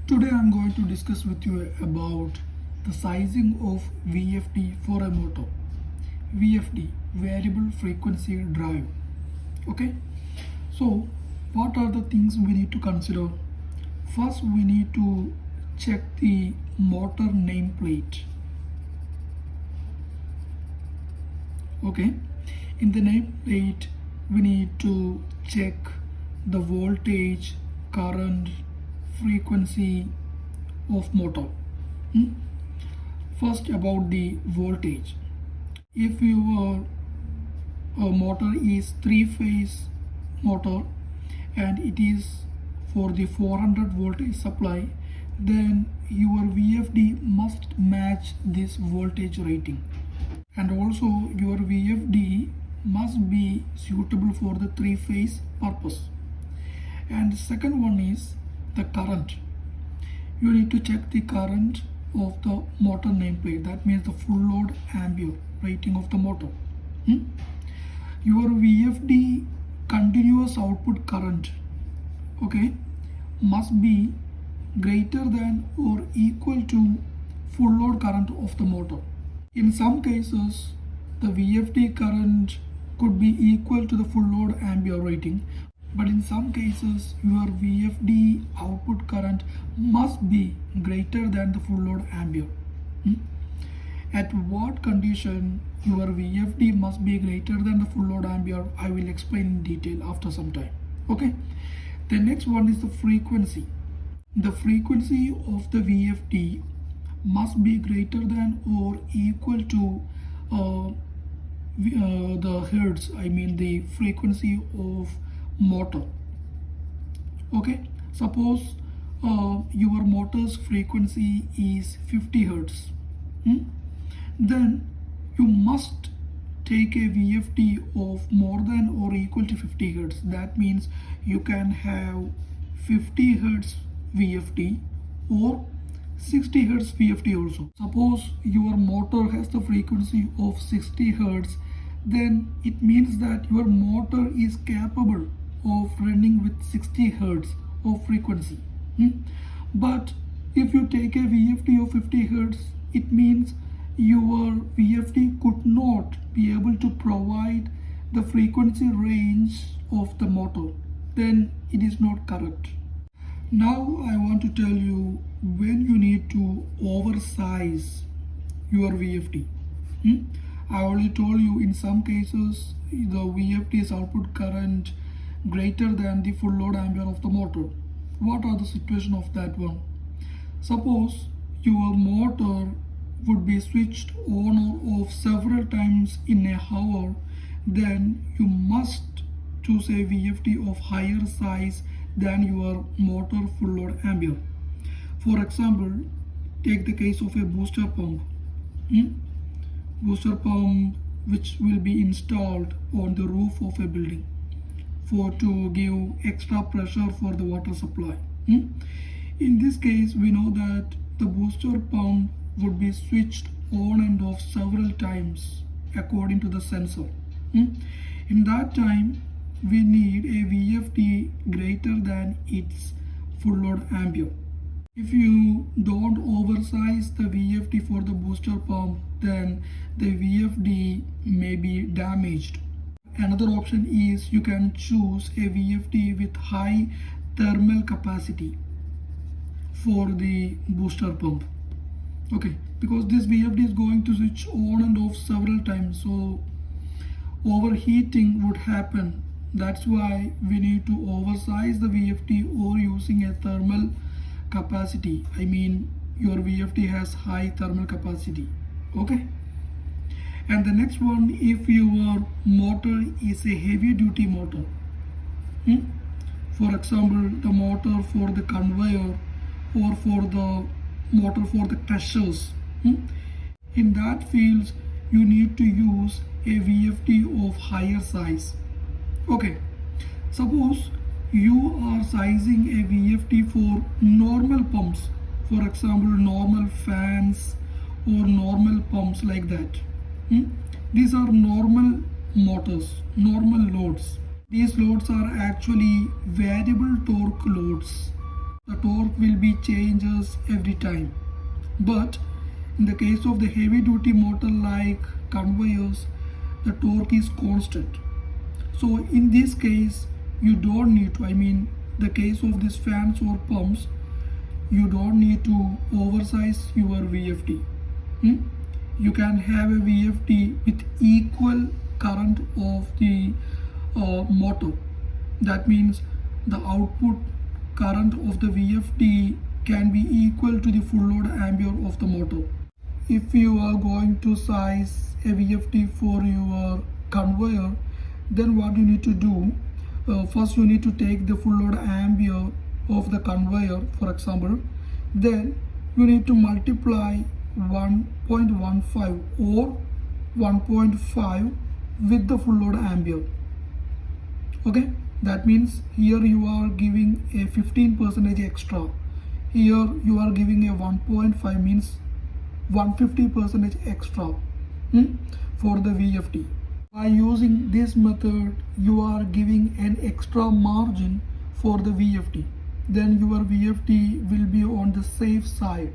Today I am going to discuss with you about the sizing of VFD for a motor. VFD, variable frequency drive. Okay, so what are the things we need to consider? First, we need to check the motor nameplate. Okay, in the nameplate we need to check the voltage, current, frequency of motor. First, about the voltage. If your motor is 3-phase motor and it is for the 400 voltage supply, then your VFD must match this voltage rating, and also your VFD must be suitable for the 3-phase purpose. And the second one is the current. You need to check the current of the motor nameplate, that means the full load ampere rating of the motor. Your VFD continuous output current, okay, must be greater than or equal to full load current of the motor. In some cases, the VFD current could be equal to the full load ampere rating, but in some cases your VFD output current must be greater than the full load ampere. At what condition your VFD must be greater than the full load ampere, I will explain in detail after some time. Okay, the next one is the frequency. The frequency of the VFD must be greater than or equal to the hertz, I mean the frequency of motor. Okay, suppose your motor's frequency is 50 hertz. Then you must take a VFD of more than or equal to 50 hertz. That means you can have 50 hertz VFD or 60 hertz VFD also. Suppose your motor has the frequency of 60 hertz, then it means that your motor is capable of running with 60 hertz of frequency. But if you take a VFD of 50 hertz, it means your VFD could not be able to provide the frequency range of the motor. Then it is not correct. Now I want to tell you when you need to oversize your VFD. I already told you in some cases the VFD's output current greater than the full load ampere of the motor. What are the situation of that one? Suppose your motor would be switched on or off several times in a hour, then you must choose a VFD of higher size than your motor full load ampere. For example, take the case of a booster pump. Booster pump which will be installed on the roof of a building to give extra pressure for the water supply. In this case, we know that the booster pump would be switched on and off several times according to the sensor. In that time, we need a VFD greater than its full load ampere. If you don't oversize the VFD for the booster pump, then the VFD may be damaged. Another option is you can choose a VFD with high thermal capacity for the booster pump. Okay, because this VFD is going to switch on and off several times, so overheating would happen. That's why we need to oversize the VFD or using a thermal capacity. I mean your VFD has high thermal capacity. Okay. And the next one, if your motor is a heavy duty motor, for example the motor for the conveyor or for the motor for the crushers, in that fields you need to use a VFD of higher size. Okay, suppose you are sizing a VFD for normal pumps, for example normal fans or normal pumps like that. These are normal motors, normal loads. These loads are actually variable torque loads. The torque will be changes every time. But in the case of the heavy duty motor like conveyors, the torque is constant. So in this case, you don't need to, the case of these fans or pumps, you don't need to oversize your VFD. You can have a VFD with equal current of the motor. That means the output current of the VFD can be equal to the full load ampere of the motor. If you are going to size a VFD for your conveyor, then what you need to do, first you need to take the full load ampere of the conveyor, for example, then you need to multiply 1.15 or 1.5 with the full load ampere. Okay, that means here you are giving a 15% extra. Here you are giving a 1.5 means 150% extra for the VFD. By using this method, you are giving an extra margin for the VFD. Then your VFD will be on the safe side.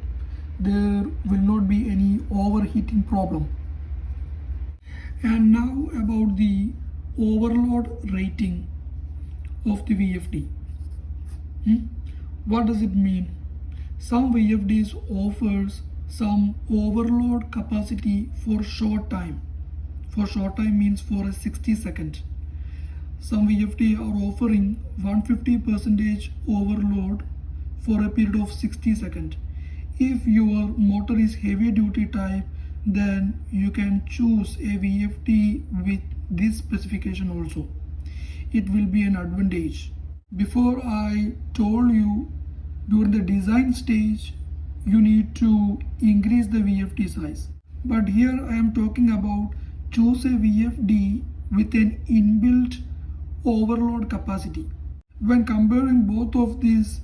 There will not be any overheating problem. And now about the overload rating of the VFD. What does it mean? Some VFDs offers some overload capacity for short time. For short time means for a 60 second. Some VFD are offering 150% overload for a period of 60 seconds. If your motor is heavy duty type, then you can choose a VFD with this specification also. It will be an advantage. Before I told you, during the design stage, you need to increase the VFD size. But here I am talking about choose a VFD with an inbuilt overload capacity. When comparing both of these,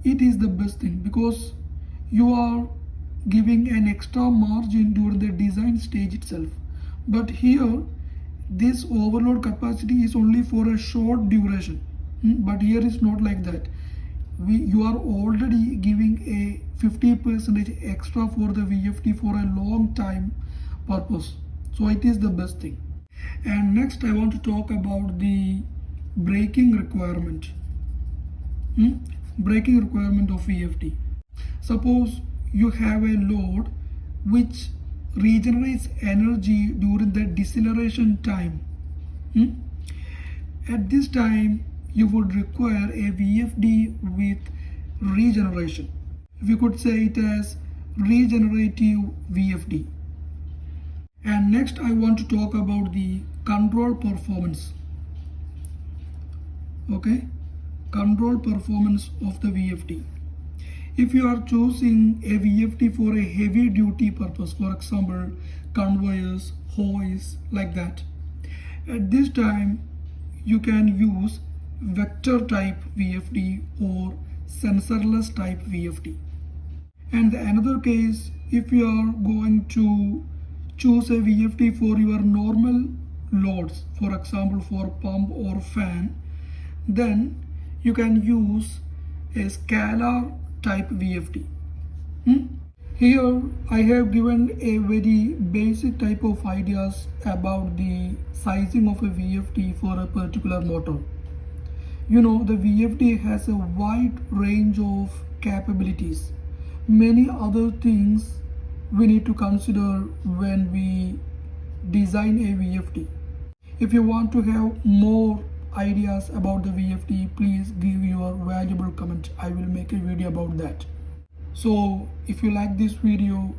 it is the best thing because you are giving an extra margin during the design stage itself. But here this overload capacity is only for a short duration. But here is not like that. You are already giving a 50% extra for the VFD for a long time purpose. So it is the best thing. And next I want to talk about the braking requirement. Braking requirement of VFD. Suppose you have a load which regenerates energy during the deceleration time. At this time you would require a VFD with regeneration. We could say it as regenerative VFD. And next I want to talk about the control performance. Okay, control performance of the VFD. If you are choosing a VFD for a heavy duty purpose, for example conveyors, hoists, like that, at this time you can use vector type VFD or sensorless type VFD. And another case, if you are going to choose a VFD for your normal loads, for example for pump or fan, then you can use a scalar type VFD. Here I have given a very basic type of ideas about the sizing of a VFD for a particular motor. You know, the VFD has a wide range of capabilities. Many other things we need to consider when we design a VFD. If you want to have more ideas about the VFD, please give your valuable comment. I will make a video about that. So if you like this video,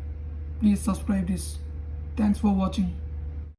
please subscribe this. Thanks for watching.